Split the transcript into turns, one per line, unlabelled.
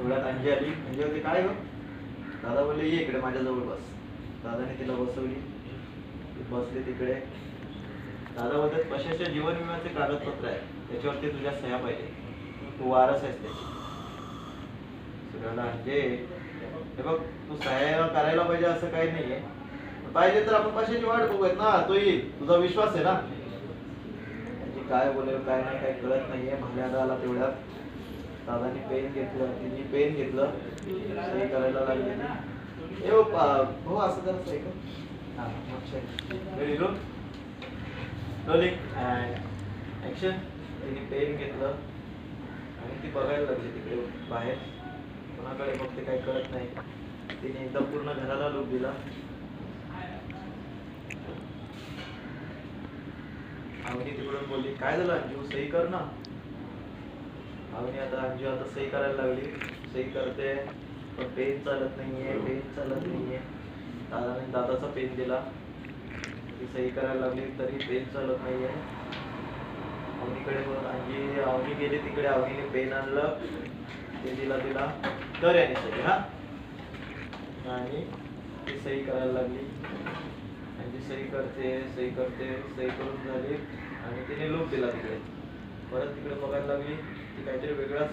तेवढ्यात अंजी आली. अंजी होती, काय ग? दादा बोलले ये इकडे माझ्याजवळ बस. दादाने तिला बसवली. ती बसली तिकडे. दादा बोलतात कशाच्या जीवन विम्याचे कागदपत्र आहे, त्याच्यावरती तुझ्या सह्या पाहिजे, तू वारस आहेस त्याची. सगळ्याला अंजे हे बघ, तू सह्या करायला पाहिजे असं काही नाहीये, पाहिजे तर आपण कशाची वाट बघूयात ना, तो येईल, तुझा विश्वास आहे ना. म्हणजे काय बोलेल काय नाही काही कळत नाहीये. भाल्याला आला तेवढ्यात दादाने पेन घेतलं, तिने पेन घेतलं, सही करायला लागली ती. ए हो असं जरा सही कर. हा very good. Rolling and action. तिने पेन घेतलं आणि ती बघायला लागली तिकडे बाहेर, कोणाकडे बघते काही कळत नाही. तिने एकदम पूर्ण घराला लूक दिला. अवनी तिकडून बोलली काय झालं अंजू, सही कर ना. अवनी आता अंजू आता सही करायला लागली. सही करते पण पेन चालत नाहीये, पेन चालत नाहीये. दादाने दादाचा पेन दिला, ती सही करायला लागली तरी पेन चालत नाहीये. अवनीकडे बघ, अवनी गेली तिकडे, अवनीने पेन आणलं, ते दिला तिला, कर याने सही. हा आणि ती सही करायला लागली. आणि ती सही करते, सही करते, सही करून झाली आणि तिने लूक दिला तिकडे. परत तिकडे बघायला लागली, ती काहीतरी वेगळाच